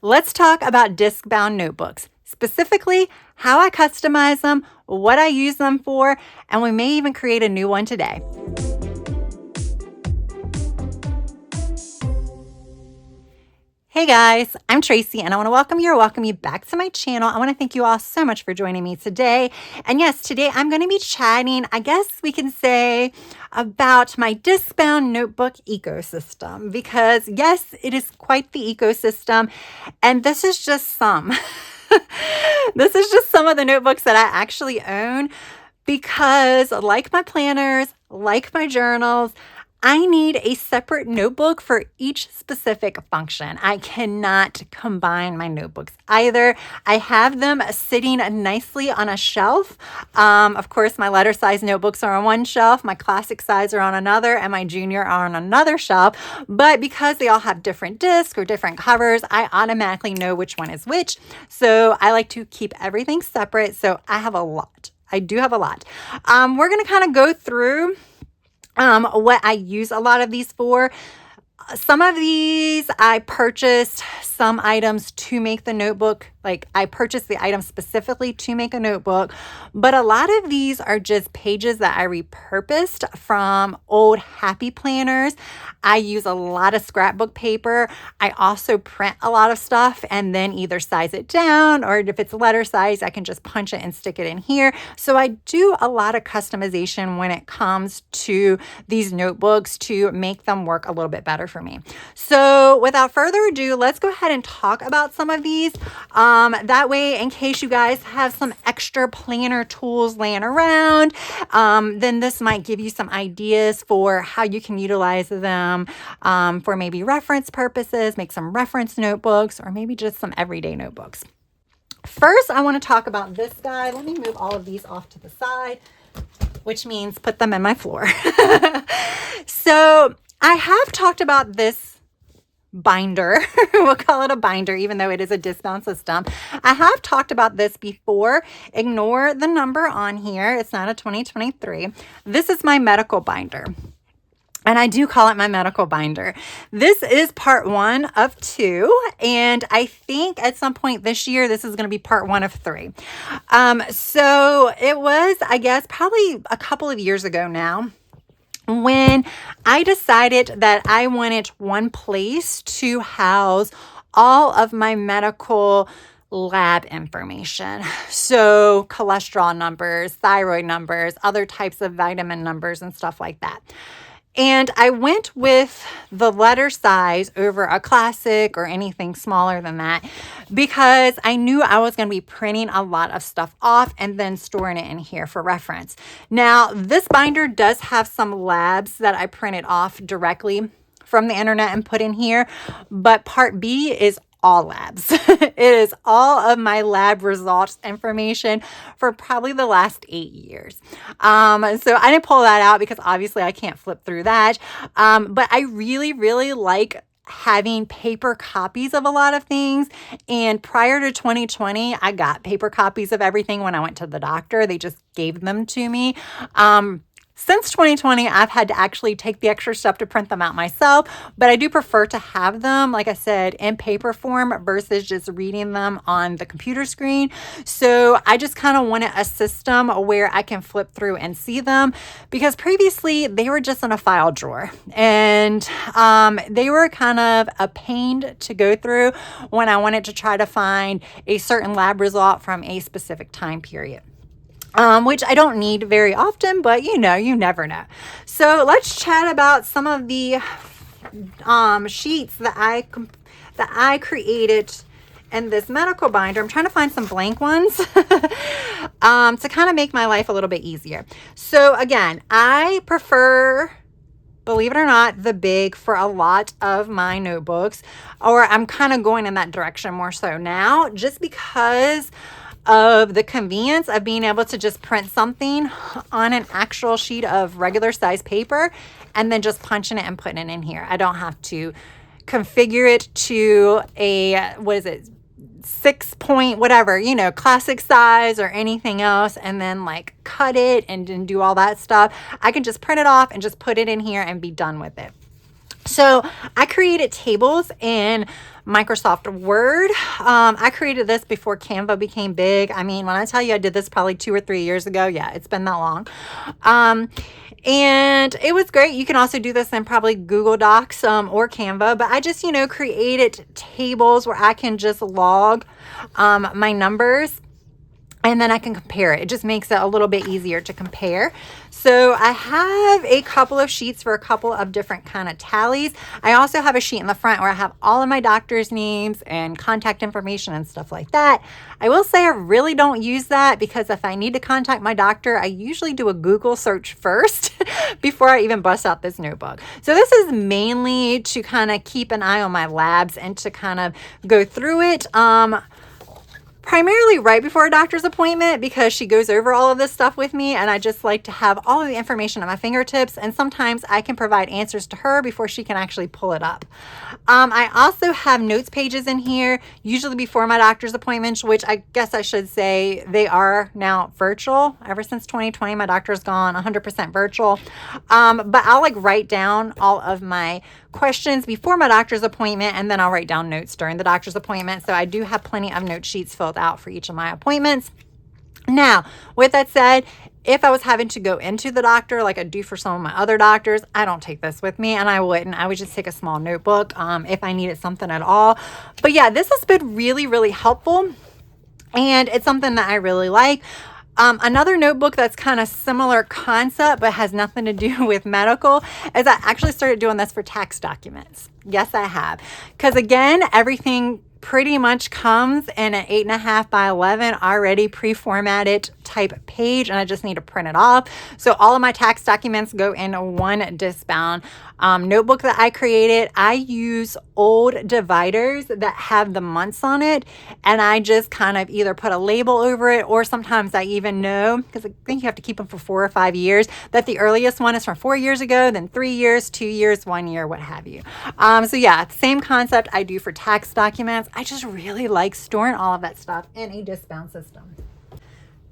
let's talk about disc-bound notebooks, specifically how I customize them, what I use them for, and we may even create a new one today. Hey guys, I'm Tracy and I want to welcome you back to my channel. I want to thank you all so much for joining me today. And yes, today I'm going to be chatting, I guess we can say, about my disc-bound notebook ecosystem, because yes, it is quite the ecosystem, and this is just some. This is just some of the notebooks that I actually own, because like my planners, like my journals, I need a separate notebook for each specific function. I cannot combine my notebooks either. I have them sitting nicely on a shelf. Of course, my letter size notebooks are on one shelf, my classic size are on another, and my junior are on another shelf. But because they all have different discs or different covers, I automatically know which one is which. So I like to keep everything separate. So I have a lot. I do have a lot. We're going to kind of go through what I use a lot of these for. Some of these I purchased some items to make the notebook. Like I purchased the item specifically to make a notebook, but a lot of these are just pages that I repurposed from old happy planners. I use a lot of scrapbook paper. I also print a lot of stuff and then either size it down, or if it's letter size, I can just punch it and stick it in here. So I do a lot of customization when it comes to these notebooks to make them work a little bit better for me. So without further ado, let's go ahead and talk about some of these. That way, in case you guys have some extra planner tools laying around, then this might give you some ideas for how you can utilize them for maybe reference purposes, make some reference notebooks, or maybe just some everyday notebooks. First, I want to talk about this guy. Let me move all of these off to the side, which means put them in my floor. So I have talked about this binder. We'll call it a binder, even though it is a disc-bound system. I have talked about this before. Ignore the number on here. It's not a 2023. This is my medical binder. And I do call it my medical binder. This is part 1 of 2. And I think at some point this year, this is going to be part 1 of 3. So it was, I guess, probably a couple of years ago now, when I decided that I wanted one place to house all of my medical lab information. So cholesterol numbers, thyroid numbers, other types of vitamin numbers and stuff like that. And I went with the letter size over a classic or anything smaller than that, because I knew I was going to be printing a lot of stuff off and then storing it in here for reference. Now, this binder does have some labs that I printed off directly from the internet and put in here, but part B is all labs. It is all of my lab results information for probably the last 8 years. So I didn't pull that out because obviously I can't flip through that. But I really, really like having paper copies of a lot of things. And prior to 2020, I got paper copies of everything when I went to the doctor. They just gave them to me. Since 2020, I've had to actually take the extra step to print them out myself, but I do prefer to have them, like I said, in paper form versus just reading them on the computer screen. So I just kind of wanted a system where I can flip through and see them, because previously they were just in a file drawer, and they were kind of a pain to go through when I wanted to try to find a certain lab result from a specific time period. Which I don't need very often, but you never know. So let's chat about some of the sheets that I created in this medical binder. I'm trying to find some blank ones to kind of make my life a little bit easier. So again, I prefer, believe it or not, the big for a lot of my notebooks, or I'm kind of going in that direction more so now, just because of the convenience of being able to just print something on an actual sheet of regular size paper and then just punching it and putting it in here. I don't have to configure it to a, 6 point, whatever, classic size or anything else, and then like cut it and do all that stuff. I can just print it off and just put it in here and be done with it. So I created tables in Microsoft Word. I created this before Canva became big. I mean, when I tell you I did this probably 2 or 3 years ago, yeah, it's been that long. And it was great. You can also do this in probably Google Docs or Canva, but I just, created tables where I can just log my numbers, and then I can compare it. It just makes it a little bit easier to compare. So I have a couple of sheets for a couple of different kind of tallies. I also have a sheet in the front where I have all of my doctor's names and contact information and stuff like that. I will say I really don't use that because if I need to contact my doctor, I usually do a Google search first before I even bust out this notebook. So this is mainly to kind of keep an eye on my labs and to kind of go through it. Primarily right before a doctor's appointment because she goes over all of this stuff with me, and I just like to have all of the information at my fingertips, and sometimes I can provide answers to her before she can actually pull it up. I also have notes pages in here, usually before my doctor's appointments, which I guess I should say they are now virtual. Ever since 2020, my doctor's gone 100% virtual. But I'll write down all of my questions before my doctor's appointment, and then I'll write down notes during the doctor's appointment. So I do have plenty of note sheets filled out for each of my appointments. Now, with that said, if I was having to go into the doctor like I do for some of my other doctors, I don't take this with me, and I wouldn't. I would just take a small notebook if I needed something at all. But yeah, this has been really, really helpful, and it's something that I really like. Another notebook that's kind of similar concept but has nothing to do with medical is I actually started doing this for tax documents. Yes, I have. Because again, everything pretty much comes in an 8.5 by 11 already pre-formatted type page, and I just need to print it off. So all of my tax documents go in one disc-bound notebook that I created. I use old dividers that have the months on it, and I just kind of either put a label over it, or sometimes I even know, because I think you have to keep them for 4 or 5 years, that the earliest one is from 4 years ago, then 3 years, 2 years, 1 year, what have you. So yeah, same concept I do for tax documents. I just really like storing all of that stuff in a disc-bound system.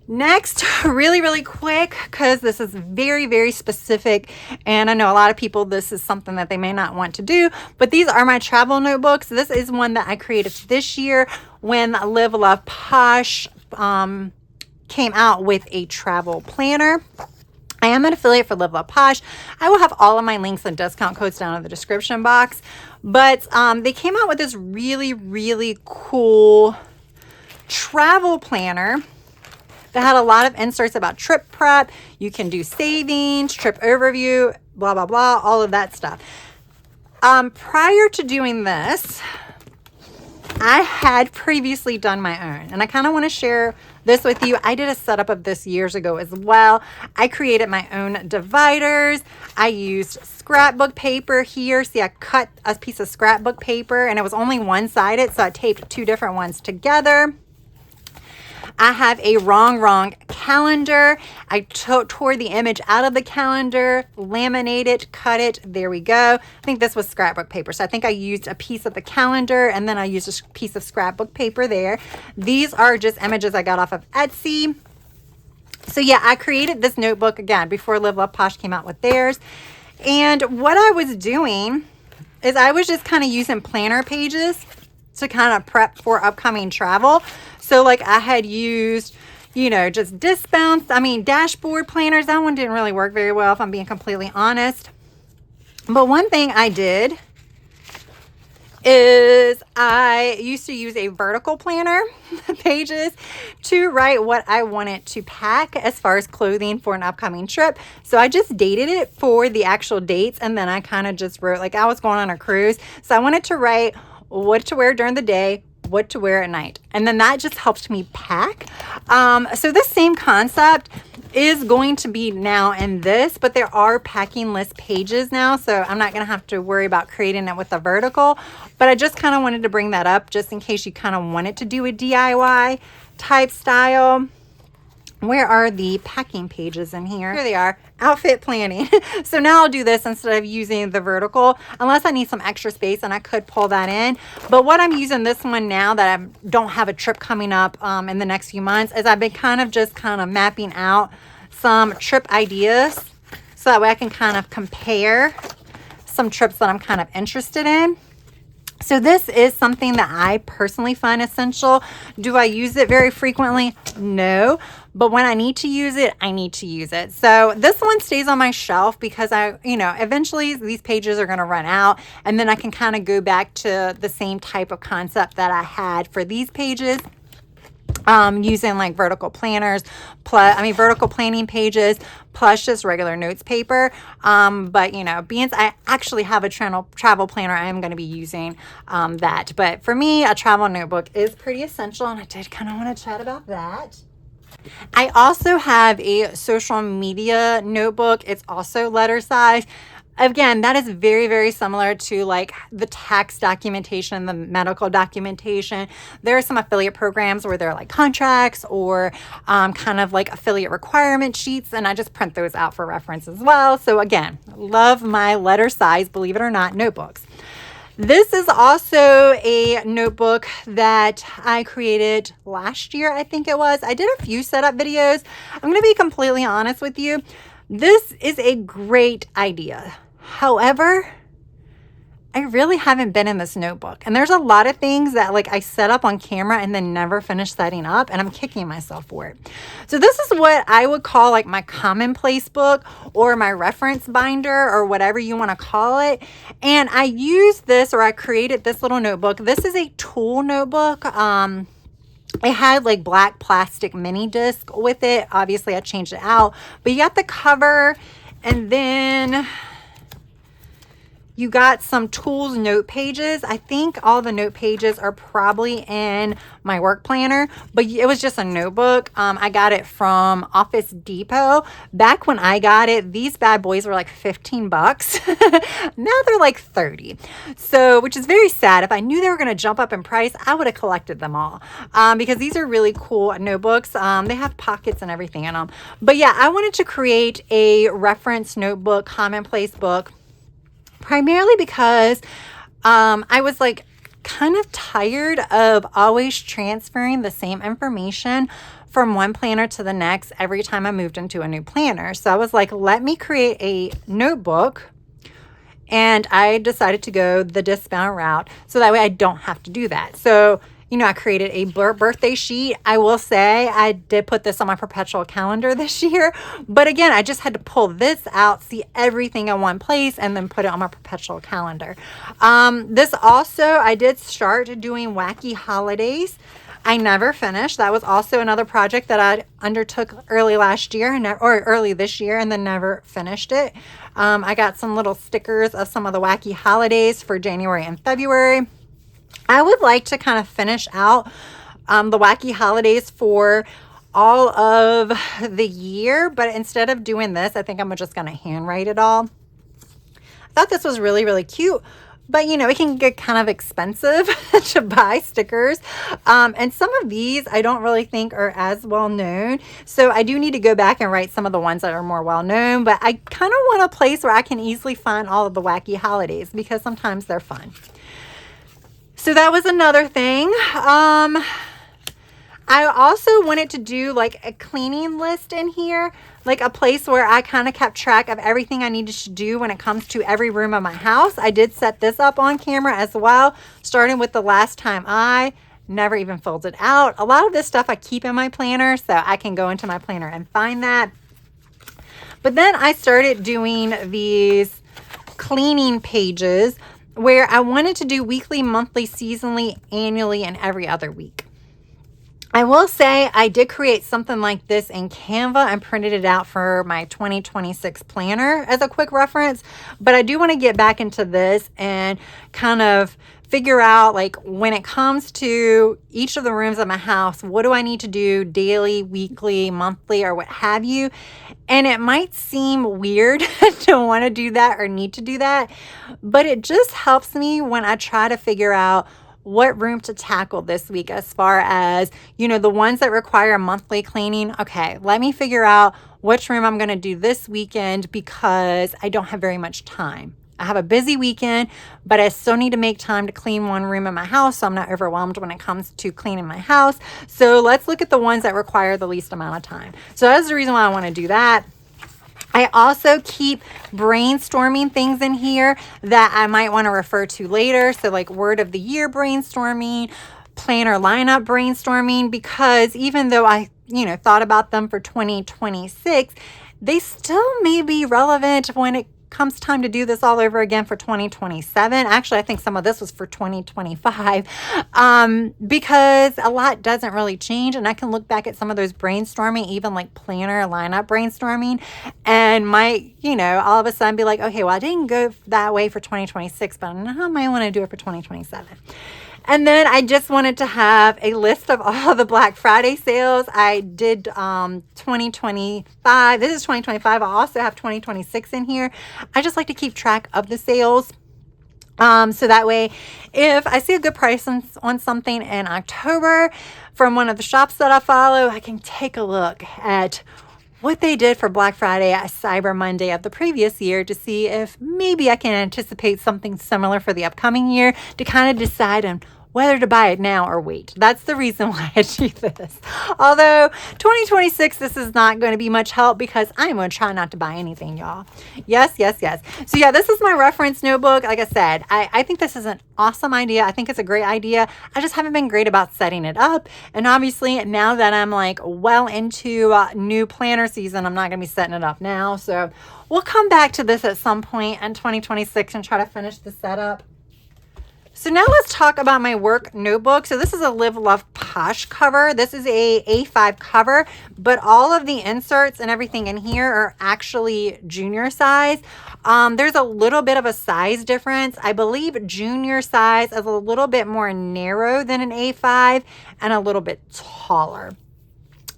Next, really, really quick, because this is very, very specific, and I know a lot of people, this is something that they may not want to do, but these are my travel notebooks. This is one that I created this year when Live Love Posh came out with a travel planner. I am an affiliate for Live Love Posh. I will have all of my links and discount codes down in the description box, but they came out with this really, really cool travel planner that had a lot of inserts about trip prep. You can do savings, trip overview, blah, blah, blah, all of that stuff. Prior to doing this, I had previously done my own, and I kind of want to share this with you. I did a setup of this years ago as well. I created my own dividers. I used scrapbook paper here. See, I cut a piece of scrapbook paper, and it was only one-sided, so I taped 2 different ones together. I have a wrong calendar. I tore the image out of the calendar, laminated, cut it. There we go. I think this was scrapbook paper. So I think I used a piece of the calendar, and then I used a piece of scrapbook paper there. These are just images I got off of Etsy. So yeah, I created this notebook again before Live Love Posh came out with theirs. And what I was doing is I was just kind of using planner pages to kind of prep for upcoming travel. So like I had used, just dashboard planners. That one didn't really work very well, if I'm being completely honest. But one thing I did is I used to use a vertical planner pages to write what I wanted to pack as far as clothing for an upcoming trip. So I just dated it for the actual dates, and then I kind of just wrote, like I was going on a cruise. So I wanted to write what to wear during the day, what to wear at night. And then that just helped me pack. So this same concept is going to be now in this, but there are packing list pages now, so I'm not going to have to worry about creating it with a vertical. But I just kind of wanted to bring that up just in case you kind of wanted to do a DIY type style. Where are the packing pages in here? Here they are, outfit planning. So now I'll do this instead of using the vertical, unless I need some extra space, and I could pull that in. But what I'm using this one now that I don't have a trip coming up in the next few months is I've been kind of mapping out some trip ideas, so that way I can kind of compare some trips that I'm kind of interested in. So this is something that I personally find essential. Do I use it very frequently? No. But when I need to use it, I need to use it. So this one stays on my shelf because eventually these pages are going to run out, and then I can kind of go back to the same type of concept that I had for these pages. Using like vertical planners, vertical planning pages, plus just regular notes paper. But being I actually have a travel planner, I am going to be using that. But for me, a travel notebook is pretty essential, and I did kind of want to chat about that. I also have a social media notebook. It's also letter size. Again, that is very, very similar to like the tax documentation, the medical documentation. There are some affiliate programs where they're like contracts or kind of like affiliate requirement sheets, and I just print those out for reference as well. So again, love my letter size, believe it or not, notebooks. This is also a notebook that I created last year, I think it was. I did a few setup videos. I'm going to be completely honest with you. This is a great idea. However, I really haven't been in this notebook. And there's a lot of things that like I set up on camera and then never finish setting up, and I'm kicking myself for it. So this is what I would call like my commonplace book or my reference binder or whatever you want to call it. And I use this, or I created this little notebook. This is a tool notebook. It had like black plastic mini disc with it. Obviously I changed it out, but you got the cover, and then you got some tools note pages. I think all the note pages are probably in my work planner, but it was just a notebook. I got it from Office Depot. Back when I got it, these bad boys were like 15 bucks. Now they're like 30. So, which is very sad. If I knew they were going to jump up in price, I would have collected them all because these are really cool notebooks. They have pockets and everything in them. But yeah, I wanted to create a reference notebook, commonplace book, primarily because I was like kind of tired of always transferring the same information from one planner to the next every time I moved into a new planner. So I was like, let me create a notebook, and I decided to go the discount route so that way I don't have to do that. So I created a birthday sheet. I will say I did put this on my perpetual calendar this year, but again, I just had to pull this out, see everything in one place, and then put it on my perpetual calendar. This also, I did start doing wacky holidays. I never finished. That was also another project that I undertook early last year or early this year, and then never finished it. I got some little stickers of some of the wacky holidays for January and February. I would like to kind of finish out the wacky holidays for all of the year, but instead of doing this, I think I'm just going to handwrite it all. I thought this was really, really cute, but it can get kind of expensive to buy stickers. And some of these I don't really think are as well known. So I do need to go back and write some of the ones that are more well known, but I kind of want a place where I can easily find all of the wacky holidays because sometimes they're fun. So that was another thing. I also wanted to do like a cleaning list in here, like a place where I kind of kept track of everything I needed to do when it comes to every room of my house. I did set this up on camera as well, starting with the last time I never even filled it out. A lot of this stuff I keep in my planner, so I can go into my planner and find that. But then I started doing these cleaning pages where I wanted to do weekly, monthly, seasonally, annually, and every other week. I will say I did create something like this in Canva and printed it out for my 2026 planner as a quick reference, but I do want to get back into this and kind of figure out, like, when it comes to each of the rooms of my house, what do I need to do daily, weekly, monthly, or what have you? And it might seem weird to want to do that or need to do that, but it just helps me when I try to figure out what room to tackle this week as far as, the ones that require monthly cleaning. Okay, let me figure out which room I'm going to do this weekend because I don't have very much time. I have a busy weekend, but I still need to make time to clean one room in my house so I'm not overwhelmed when it comes to cleaning my house. So let's look at the ones that require the least amount of time. So that's the reason why I want to do that. I also keep brainstorming things in here that I might want to refer to later. So like word of the year brainstorming, planner lineup brainstorming, because even though I, thought about them for 2026, they still may be relevant when it comes time to do this all over again for 2027. Actually, I think some of this was for 2025, because a lot doesn't really change. And I can look back at some of those brainstorming, even like planner lineup brainstorming, and might, all of a sudden be like, okay, well, I didn't go that way for 2026, but now I might want to do it for 2027. And then I just wanted to have a list of all the Black Friday sales. I did 2025. This is 2025. I also have 2026 in here. I just like to keep track of the sales. So that way, if I see a good price on something in October from one of the shops that I follow, I can take a look at what they did for Black Friday at Cyber Monday of the previous year to see if maybe I can anticipate something similar for the upcoming year to kind of decide on whether to buy it now or wait. That's the reason why I do this. Although 2026, this is not going to be much help because I'm going to try not to buy anything, y'all. Yes. So yeah, this is my reference notebook. Like I said, I think this is an awesome idea. I think it's a great idea. I just haven't been great about setting it up. And obviously now that I'm like well into new planner season, I'm not going to be setting it up now. So we'll come back to this at some point in 2026 and try to finish the setup. So now let's talk about my work notebook. So this is a Live Love Posh cover. This is a A5 cover, but all of the inserts and everything in here are actually junior size. There's a little bit of a size difference. I believe junior size is a little bit more narrow than an A5 and a little bit taller.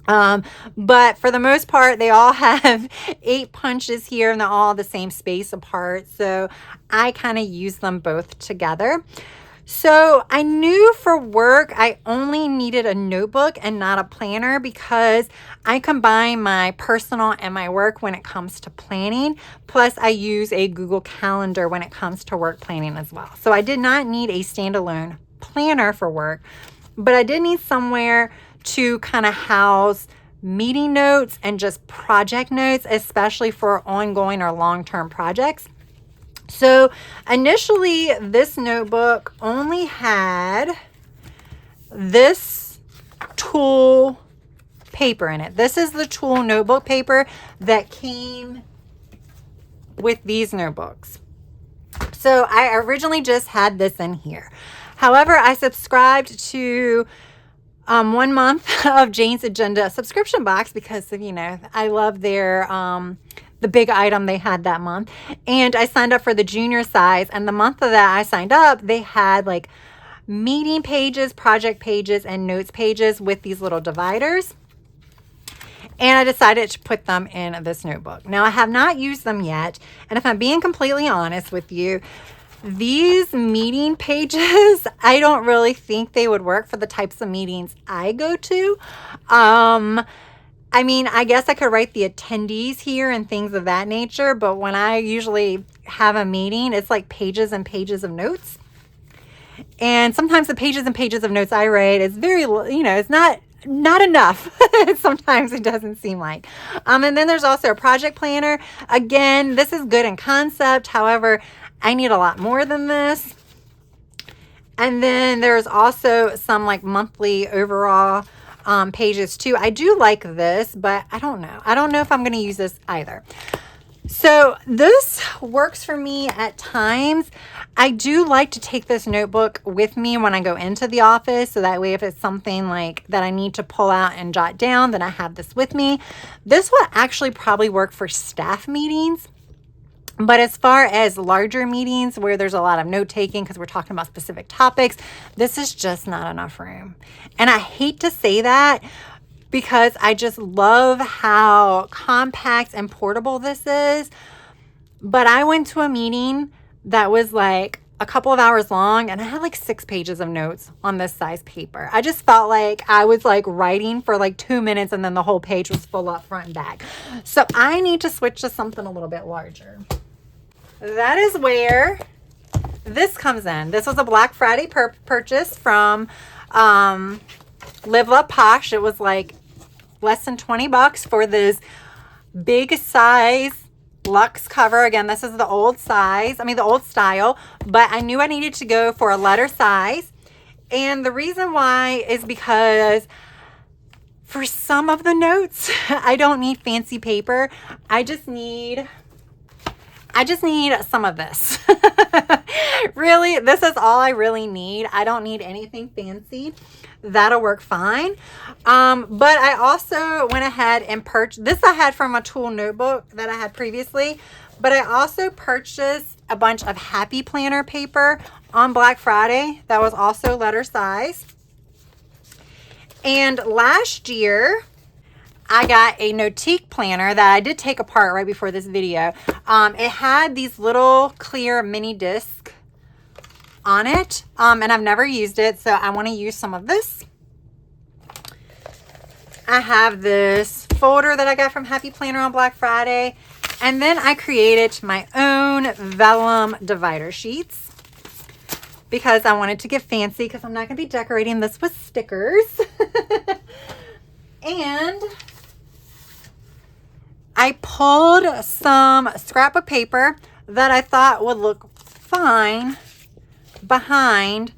But for the most part, they all have 8 punches here and they're all the same space apart. So I kind of use them both together. So I knew for work, I only needed a notebook and not a planner because I combine my personal and my work when it comes to planning. Plus I use a Google Calendar when it comes to work planning as well. So I did not need a standalone planner for work, but I did need somewhere to kind of house meeting notes and just project notes, especially for ongoing or long-term projects. So initially this notebook only had this tulle paper in it. This is the tulle notebook paper that came with these notebooks. So I originally just had this in here. However, I subscribed to 1 month of Jane's Agenda subscription box because of, I love their, the big item they had that month. And I signed up for the junior size. And the month of that I signed up, they had like meeting pages, project pages, and notes pages with these little dividers. And I decided to put them in this notebook. Now I have not used them yet. And if I'm being completely honest with you, these meeting pages, I don't really think they would work for the types of meetings I go to. I mean, I guess I could write the attendees here and things of that nature, but when I usually have a meeting, it's like pages and pages of notes. And sometimes the pages and pages of notes I write is very, it's not enough. Sometimes it doesn't seem like. And then there's also a project planner. Again, this is good in concept. However, I need a lot more than this. And then there's also some like monthly overall pages too. I do like this, but I don't know. I don't know if I'm going to use this either. So this works for me at times. I do like to take this notebook with me when I go into the office. So that way, if it's something like that I need to pull out and jot down, then I have this with me. This will actually probably work for staff meetings. But as far as larger meetings where there's a lot of note taking because we're talking about specific topics, this is just not enough room. And I hate to say that because I just love how compact and portable this is. But I went to a meeting that was like a couple of hours long and I had like 6 pages of notes on this size paper. I just felt like I was like writing for like 2 minutes and then the whole page was full up front and back. So I need to switch to something a little bit larger. That is where this comes in. This was a Black Friday purchase from Live Love Posh. It was like less than $20 for this big size luxe cover. Again, this is the old size, the old style, but I knew I needed to go for a letter size. And the reason why is because for some of the notes, I don't need fancy paper. I just need some of this. Really, this is all I really need. I don't need anything fancy. That'll work fine. But I also went ahead and purchased, this I had from a tool notebook that I had previously, but I also purchased a bunch of Happy Planner paper on Black Friday. That was also letter size. And last year, I got a Notique planner that I did take apart right before this video. It had these little clear mini discs on it, and I've never used it, so I want to use some of this. I have this folder that I got from Happy Planner on Black Friday, and then I created my own vellum divider sheets because I wanted to get fancy because I'm not going to be decorating this with stickers. And I pulled some scrapbook paper that I thought would look fine behind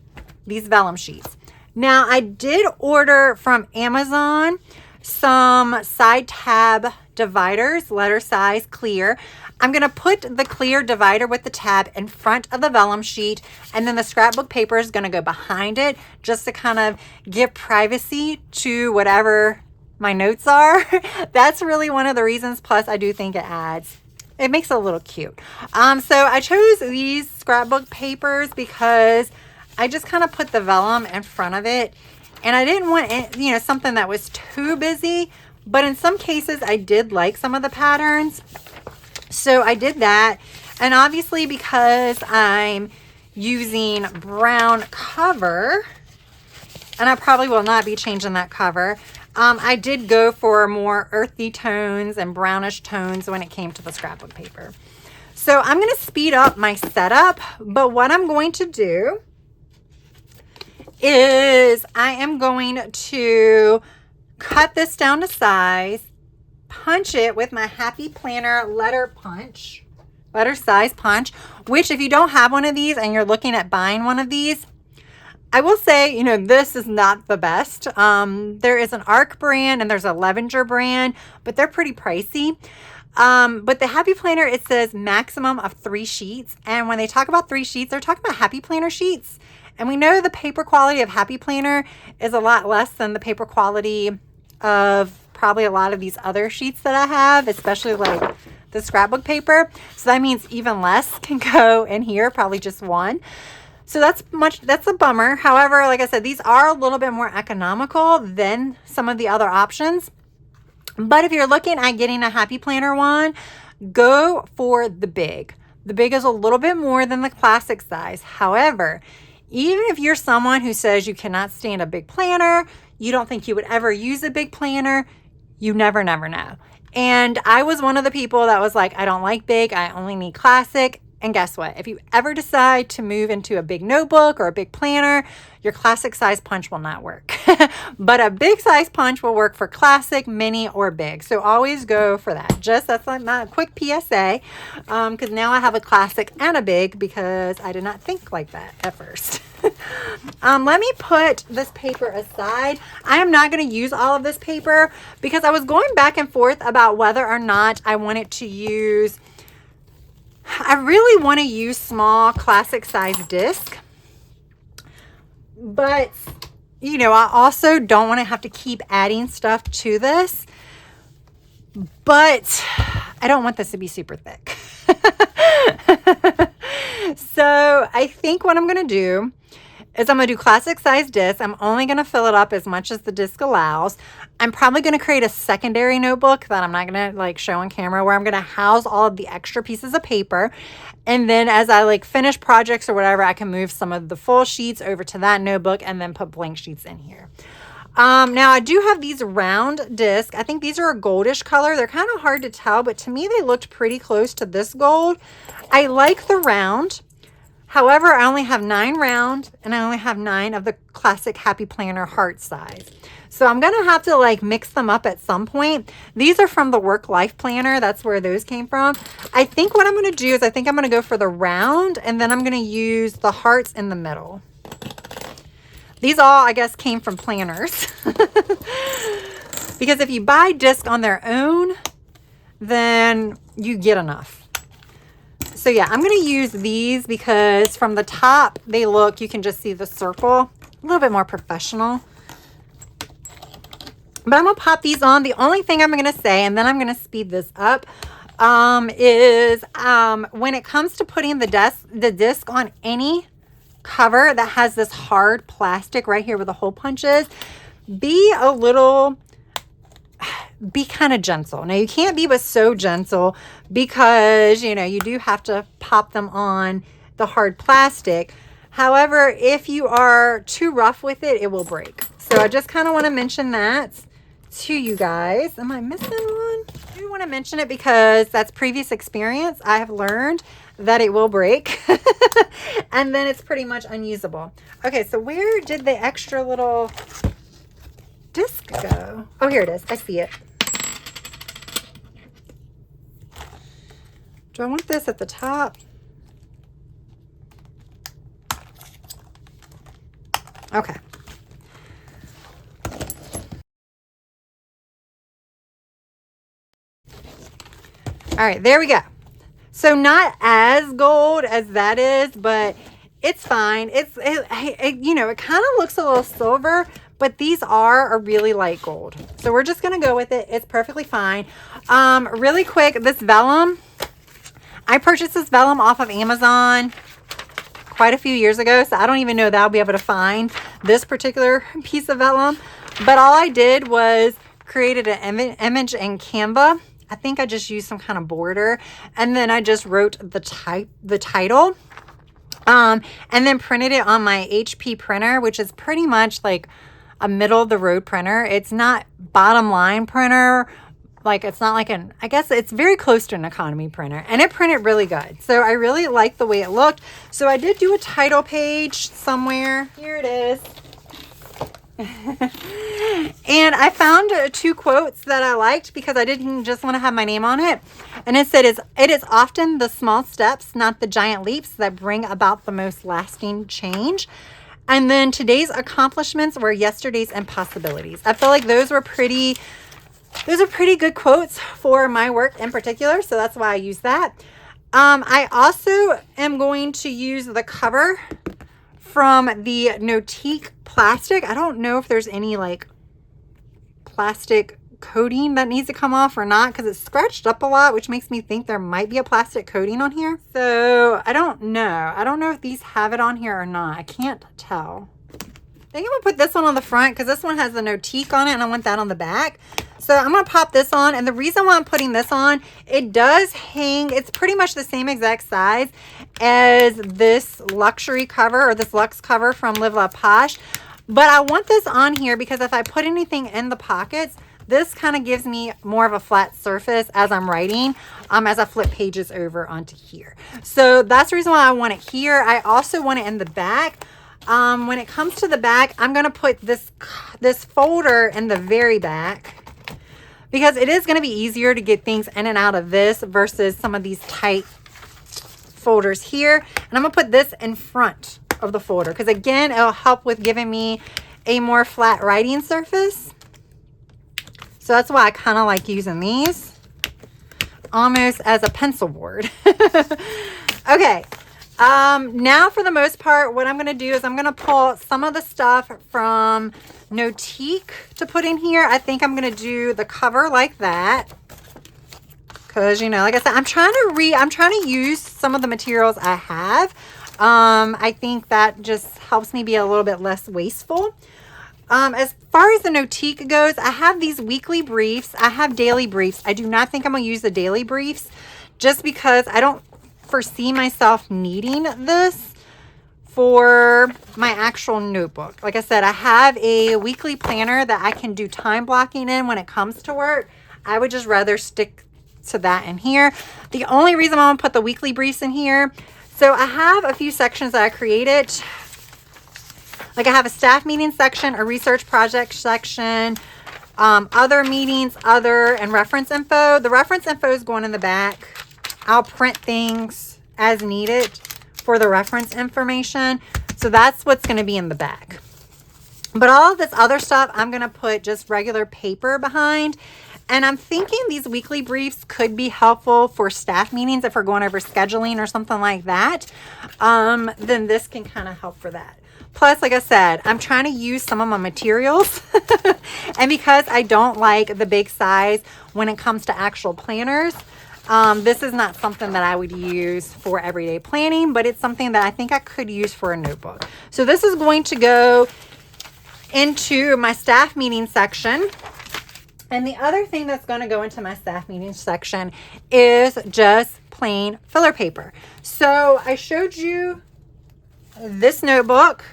these vellum sheets. Now, I did order from Amazon some side tab dividers, letter size clear. I'm going to put the clear divider with the tab in front of the vellum sheet, and then the scrapbook paper is going to go behind it just to kind of give privacy to whatever my notes are. That's really one of the reasons. Plus, I do think it makes it a little cute. So I chose these scrapbook papers because I just kind of put the vellum in front of it, and I didn't want something that was too busy, but in some cases I did like some of the patterns, so I did that. And obviously, because I'm using brown cover, and I probably will not be changing that cover, I did go for more earthy tones and brownish tones when it came to the scrapbook paper. So I'm going to speed up my setup, but what I'm going to do is I am going to cut this down to size, punch it with my Happy Planner letter size punch, which if you don't have one of these and you're looking at buying one of these, I will say, this is not the best. There is an ARC brand and there's a Levenger brand, but they're pretty pricey. But the Happy Planner, it says maximum of 3 sheets. And when they talk about 3 sheets, they're talking about Happy Planner sheets. And we know the paper quality of Happy Planner is a lot less than the paper quality of probably a lot of these other sheets that I have, especially like the scrapbook paper. So that means even less can go in here, probably just 1. So that's a bummer. However, like I said, these are a little bit more economical than some of the other options. But if you're looking at getting a Happy Planner one, go for the big. The big is a little bit more than the classic size. However, even if you're someone who says you cannot stand a big planner, you don't think you would ever use a big planner, you never know. And I was one of the people that was like, I don't like big, I only need classic. And guess what? If you ever decide to move into a big notebook or a big planner, your classic size punch will not work. But a big size punch will work for classic, mini, or big. So always go for that. That's like my quick PSA, because now I have a classic and a big because I did not think like that at first. Let me put this paper aside. I am not going to use all of this paper because I was going back and forth about whether or not I wanted to use... I really want to use small classic size disc, but I also don't want to have to keep adding stuff to this, but I don't want this to be super thick. So I think what I'm going to do is I'm going to do classic size disc. I'm only going to fill it up as much as the disc allows. I'm probably going to create a secondary notebook that I'm not going to show on camera, where I'm going to house all of the extra pieces of paper. And then as I finish projects or whatever, I can move some of the full sheets over to that notebook and then put blank sheets in here. Now I do have these round discs. I think these are a goldish color. They're kind of hard to tell, but to me they looked pretty close to this gold. I like the round. However, I only have 9 round and I only have 9 of the classic Happy Planner heart size. So I'm going to have to like mix them up at some point. These are from the Work Life Planner. That's where those came from. I think what I'm going to do is I think I'm going to go for the round, and then I'm going to use the hearts in the middle. These all, I guess, came from planners. Because if you buy disc on their own, then you get enough. So yeah, I'm going to use these because from the top, they look, you can just see the circle, a little bit more professional. But I'm going to pop these on. The only thing I'm going to say, and then I'm going to speed this up, is when it comes to putting the disc on any cover that has this hard plastic right here where the hole punch is, be kind of gentle. Now you can't be but so gentle because, you know, you do have to pop them on the hard plastic. However, if you are too rough with it, it will break. So I just kind of want to mention that to you guys. Am I missing one? I do want to mention it because that's previous experience. I have learned that it will break and then it's pretty much unusable. Okay, so where did the extra little disc go? Oh, here it is. I see it. Do I want this at the top? Okay. All right, there we go. So not as gold as that is, but it's fine. You know, it kind of looks a little silver, but these are a really light gold. So we're just going to go with it. It's perfectly fine. Really quick, this vellum, I purchased this vellum off of Amazon quite a few years ago, so I don't even know that I'll be able to find this particular piece of vellum. But all I did was created an image in Canva. I think I just used some kind of border, and then I just wrote the title, and then printed it on my HP printer, which is pretty much like a middle of the road printer. It's not bottom line printer. Like it's not like I guess it's very close to an economy printer, and it printed really good. So I really like the way it looked. So I did do a title page somewhere. Here it is. And I found two quotes that I liked because I didn't just want to have my name on it. And it said, it is often the small steps, not the giant leaps, that bring about the most lasting change. And then today's accomplishments were yesterday's impossibilities. I feel like those are pretty good quotes for my work in particular. So that's why I use that. I also am going to use the cover from the Notique plastic. I don't know if there's any like plastic coating that needs to come off or not, because it's scratched up a lot, which makes me think there might be a plastic coating on here. So I don't know if these have it on here or not. I can't tell. I think I'm gonna put this one on the front because this one has the Notique on it and I want that on the back. So I'm gonna pop this on, and the reason why I'm putting this on, it does hang, it's pretty much the same exact size as this luxury cover, or this luxe cover from Live La Posh. But I want this on here because if I put anything in the pockets, this kind of gives me more of a flat surface as I'm writing, as I flip pages over onto here. So that's the reason why I want it here. I also want it in the back. When it comes to the back, I'm going to put this folder in the very back, because it is going to be easier to get things in and out of this versus some of these tight folders here. And I'm going to put this in front of the folder because, again, it'll help with giving me a more flat writing surface. So that's why I kind of like using these almost as a pencil board. Okay. Now for the most part, what I'm going to do is I'm going to pull some of the stuff from Notique to put in here. I think I'm going to do the cover like that. Cause you know, like I said, I'm trying to use some of the materials I have. I think that just helps me be a little bit less wasteful. As far as the Notique goes, I have these weekly briefs. I have daily briefs. I do not think I'm going to use the daily briefs just because I don't foresee myself needing this for my actual notebook. Like I said, I have a weekly planner that I can do time blocking in when it comes to work. I would just rather stick to that in here. The only reason I'm going to put the weekly briefs in here, so I have a few sections that I created. Like I have a staff meeting section, a research project section, other meetings, other, and reference info. The reference info is going in the back. I'll print things as needed for the reference information. So that's what's going to be in the back. But all of this other stuff, I'm going to put just regular paper behind. And I'm thinking these weekly briefs could be helpful for staff meetings if we're going over scheduling or something like that. Then this can kind of help for that. Plus, like I said, I'm trying to use some of my materials. And because I don't like the big size when it comes to actual planners, this is not something that I would use for everyday planning, but it's something that I think I could use for a notebook. So this is going to go into my staff meeting section. And the other thing that's going to go into my staff meeting section is just plain filler paper. So I showed you this notebook.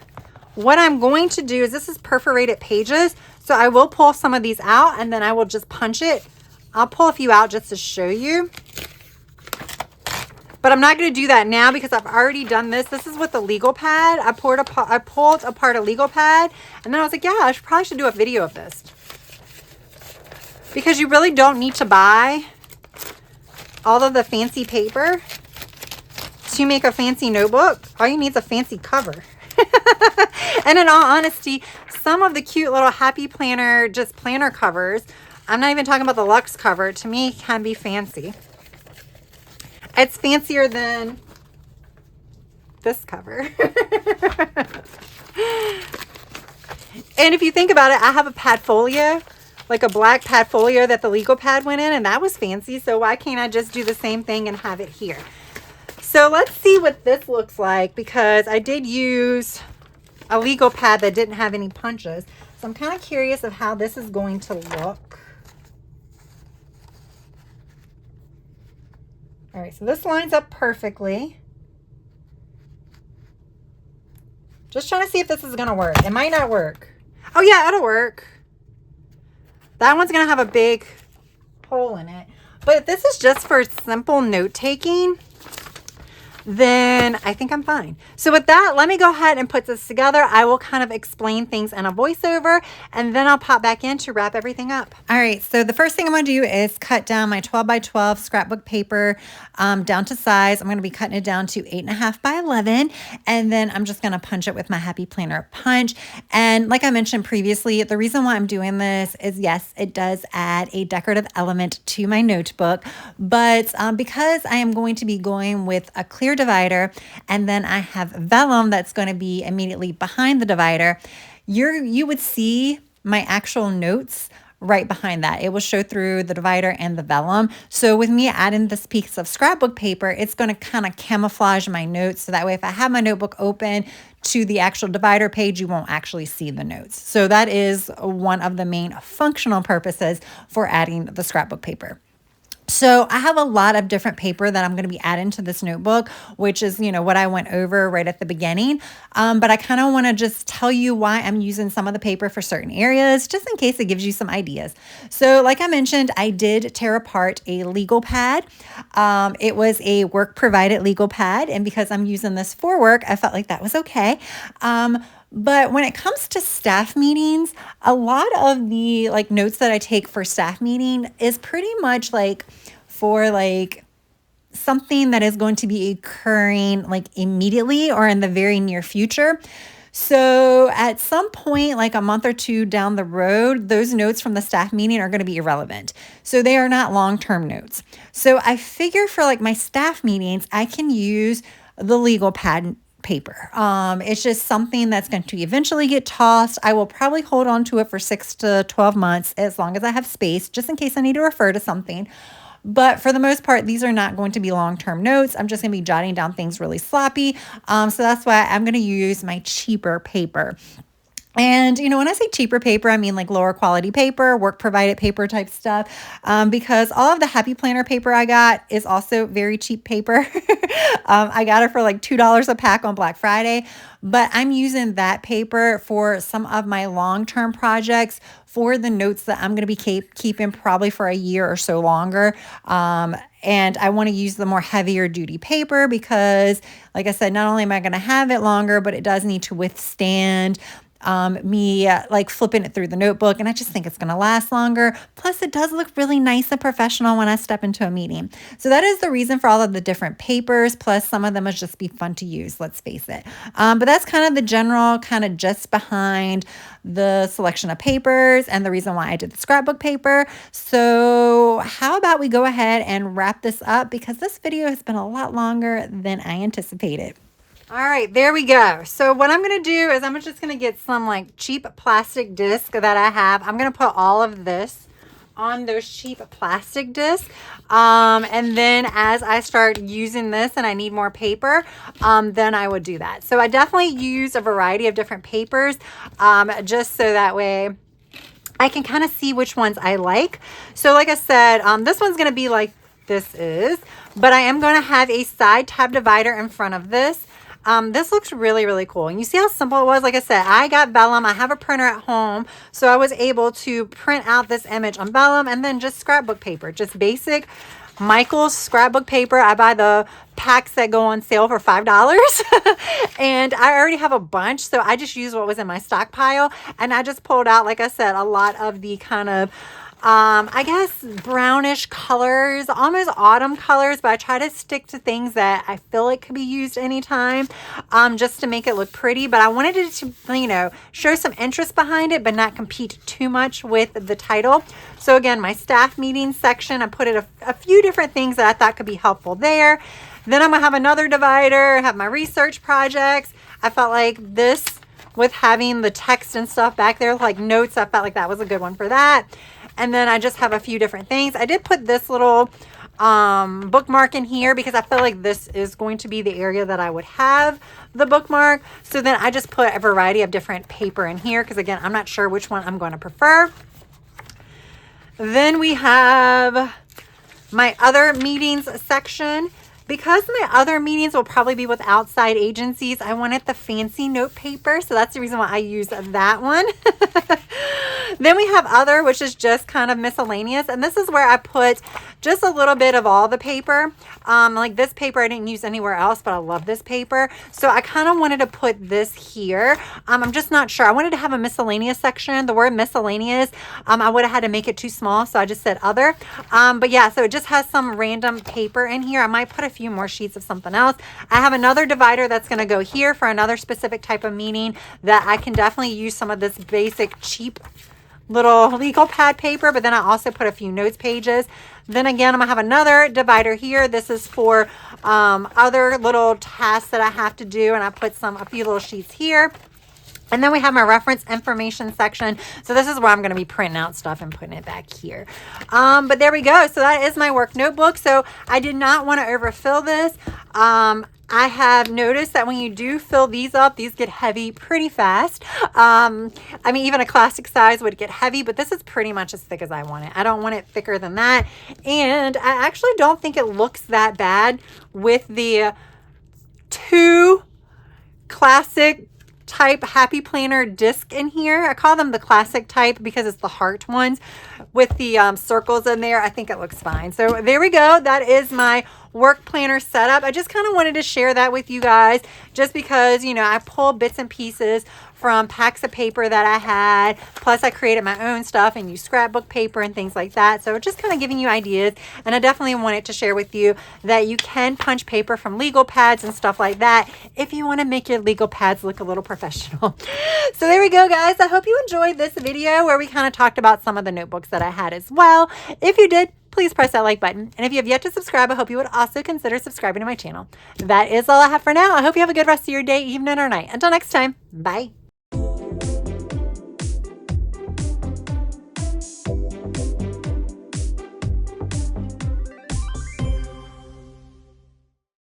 What I'm going to do is, this is perforated pages. So I will pull some of these out and then I will just punch it. I'll pull a few out just to show you. But I'm not going to do that now because I've already done this. This is with the legal pad. I pulled apart a legal pad. And then I was like, yeah, I probably should do a video of this. Because you really don't need to buy all of the fancy paper to make a fancy notebook. All you need is a fancy cover. And in all honesty, some of the cute little Happy Planner, just planner covers, I'm not even talking about the luxe cover, to me can be fancy. It's fancier than this cover. And if you think about it, I have a padfolio, like a black padfolio that the legal pad went in, and that was fancy. So why can't I just do the same thing and have it here? So let's see what this looks like, because I did use a legal pad that didn't have any punches. So I'm kind of curious of how this is going to look. All right, so this lines up perfectly. Just trying to see if this is going to work. It might not work. Oh yeah, it'll work. That one's going to have a big hole in it. But if this is just for simple note taking, then I think I'm fine. So with that, let me go ahead and put this together. I will kind of explain things in a voiceover, and then I'll pop back in to wrap everything up. All right, so the first thing I'm going to do is cut down my 12 by 12 scrapbook paper down to size. I'm going to be cutting it down to 8.5 by 11, and then I'm just going to punch it with my Happy Planner punch. And like I mentioned previously, the reason why I'm doing this is, yes, it does add a decorative element to my notebook, but because I am going to be going with a clear divider, and then I have vellum that's going to be immediately behind the divider, you would see my actual notes right behind that. It will show through the divider and the vellum. So with me adding this piece of scrapbook paper, it's going to kind of camouflage my notes. So that way, if I have my notebook open to the actual divider page, you won't actually see the notes. So that is one of the main functional purposes for adding the scrapbook paper. So I have a lot of different paper that I'm going to be adding to this notebook, which is, what I went over right at the beginning. But I kind of want to just tell you why I'm using some of the paper for certain areas, just in case it gives you some ideas. So like I mentioned, I did tear apart a legal pad. It was a work provided legal pad. And because I'm using this for work, I felt like that was okay. But when it comes to staff meetings, a lot of the notes that I take for staff meeting is pretty much for something that is going to be occurring immediately or in the very near future. So at some point, a month or two down the road, those notes from the staff meeting are going to be irrelevant. So they are not long-term notes. So I figure for my staff meetings, I can use the legal pad paper. It's just something that's going to eventually get tossed. I will probably hold on to it for 6 to 12 months as long as I have space, just in case I need to refer to something. But for the most part, these are not going to be long-term notes. I'm just going to be jotting down things really sloppy. So that's why I'm going to use my cheaper paper. And, when I say cheaper paper, I mean lower quality paper, work provided paper type stuff, because all of the Happy Planner paper I got is also very cheap paper. I got it for $2 a pack on Black Friday, but I'm using that paper for some of my long-term projects for the notes that I'm going to be keeping probably for a year or so longer. And I want to use the more heavier duty paper because, like I said, not only am I going to have it longer, but it does need to withstand me like flipping it through the notebook, and I just think it's going to last longer. Plus it does look really nice and professional when I step into a meeting. So that is the reason for all of the different papers, plus some of them will just be fun to use, let's face it. But that's kind of the general kind of just behind the selection of papers and the reason why I did the scrapbook paper. So how about we go ahead and wrap this up, because this video has been a lot longer than I anticipated. All right, there we go. So what I'm going to do is I'm just going to get some like cheap plastic disc that I have. I'm going to put all of this on those cheap plastic discs. And then as I start using this and I need more paper, then I would do that. So I definitely use a variety of different papers, just so that way I can kind of see which ones I like. So like I said, this one's going to be like this is, but I am going to have a side tab divider in front of this. This looks really, really cool. And you see how simple it was? Like I said, I got vellum. I have a printer at home. So I was able to print out this image on vellum and then just scrapbook paper, just basic Michael's scrapbook paper. I buy the packs that go on sale for $5 and I already have a bunch. So I just used what was in my stockpile, and I just pulled out, like I said, a lot of the kind of I guess brownish colors, almost autumn colors, but I try to stick to things that I feel like could be used anytime, just to make it look pretty. But I wanted it to, you know, show some interest behind it, but not compete too much with the title. So again, my staff meeting section, I put it a few different things that I thought could be helpful there. Then I'm gonna have another divider, have my research projects. I felt like this, with having the text and stuff back there, like notes, I felt like that was a good one for that. And then I just have a few different things. I did put this little bookmark in here because I feel like this is going to be the area that I would have the bookmark. So then I just put a variety of different paper in here because, again, I'm not sure which one I'm going to prefer. Then we have my other meetings section. Because my other meetings will probably be with outside agencies, I wanted the fancy note paper. So that's the reason why I use that one. Then we have other, which is just kind of miscellaneous. And this is where I put just a little bit of all the paper. Like this paper I didn't use anywhere else, but I love this paper. So I kind of wanted to put this here. I'm just not sure. I wanted to have a miscellaneous section. The word miscellaneous, I would have had to make it too small. So I just said other. But yeah, so it just has some random paper in here. I might put a few more sheets of something else. I have another divider that's going to go here for another specific type of meeting that I can definitely use some of this basic cheap little legal pad paper, but then I also put a few notes pages. Then again, I'm gonna have another divider here. This is for other little tasks that I have to do, and I put a few little sheets here. And then we have my reference information section. So this is where I'm going to be printing out stuff and putting it back here. But there we go. So that is my work notebook. So I did not want to overfill this. I have noticed that when you do fill these up, these get heavy pretty fast. I mean, even a classic size would get heavy, but this is pretty much as thick as I want it. I don't want it thicker than that. And I actually don't think it looks that bad with the two classic type Happy Planner disc in here. I call them the classic type because it's the heart ones with the circles in there. I think it looks fine. So there we go. That is my work planner setup. I just kind of wanted to share that with you guys just because, you know, I pull bits and pieces from packs of paper that I had. Plus I created my own stuff and used scrapbook paper and things like that. So just kind of giving you ideas. And I definitely wanted to share with you that you can punch paper from legal pads and stuff like that if you want to make your legal pads look a little professional. So there we go, guys. I hope you enjoyed this video where we kind of talked about some of the notebooks that I had as well. If you did, please press that like button. And if you have yet to subscribe, I hope you would also consider subscribing to my channel. That is all I have for now. I hope you have a good rest of your day, evening, or night. Until next time, bye.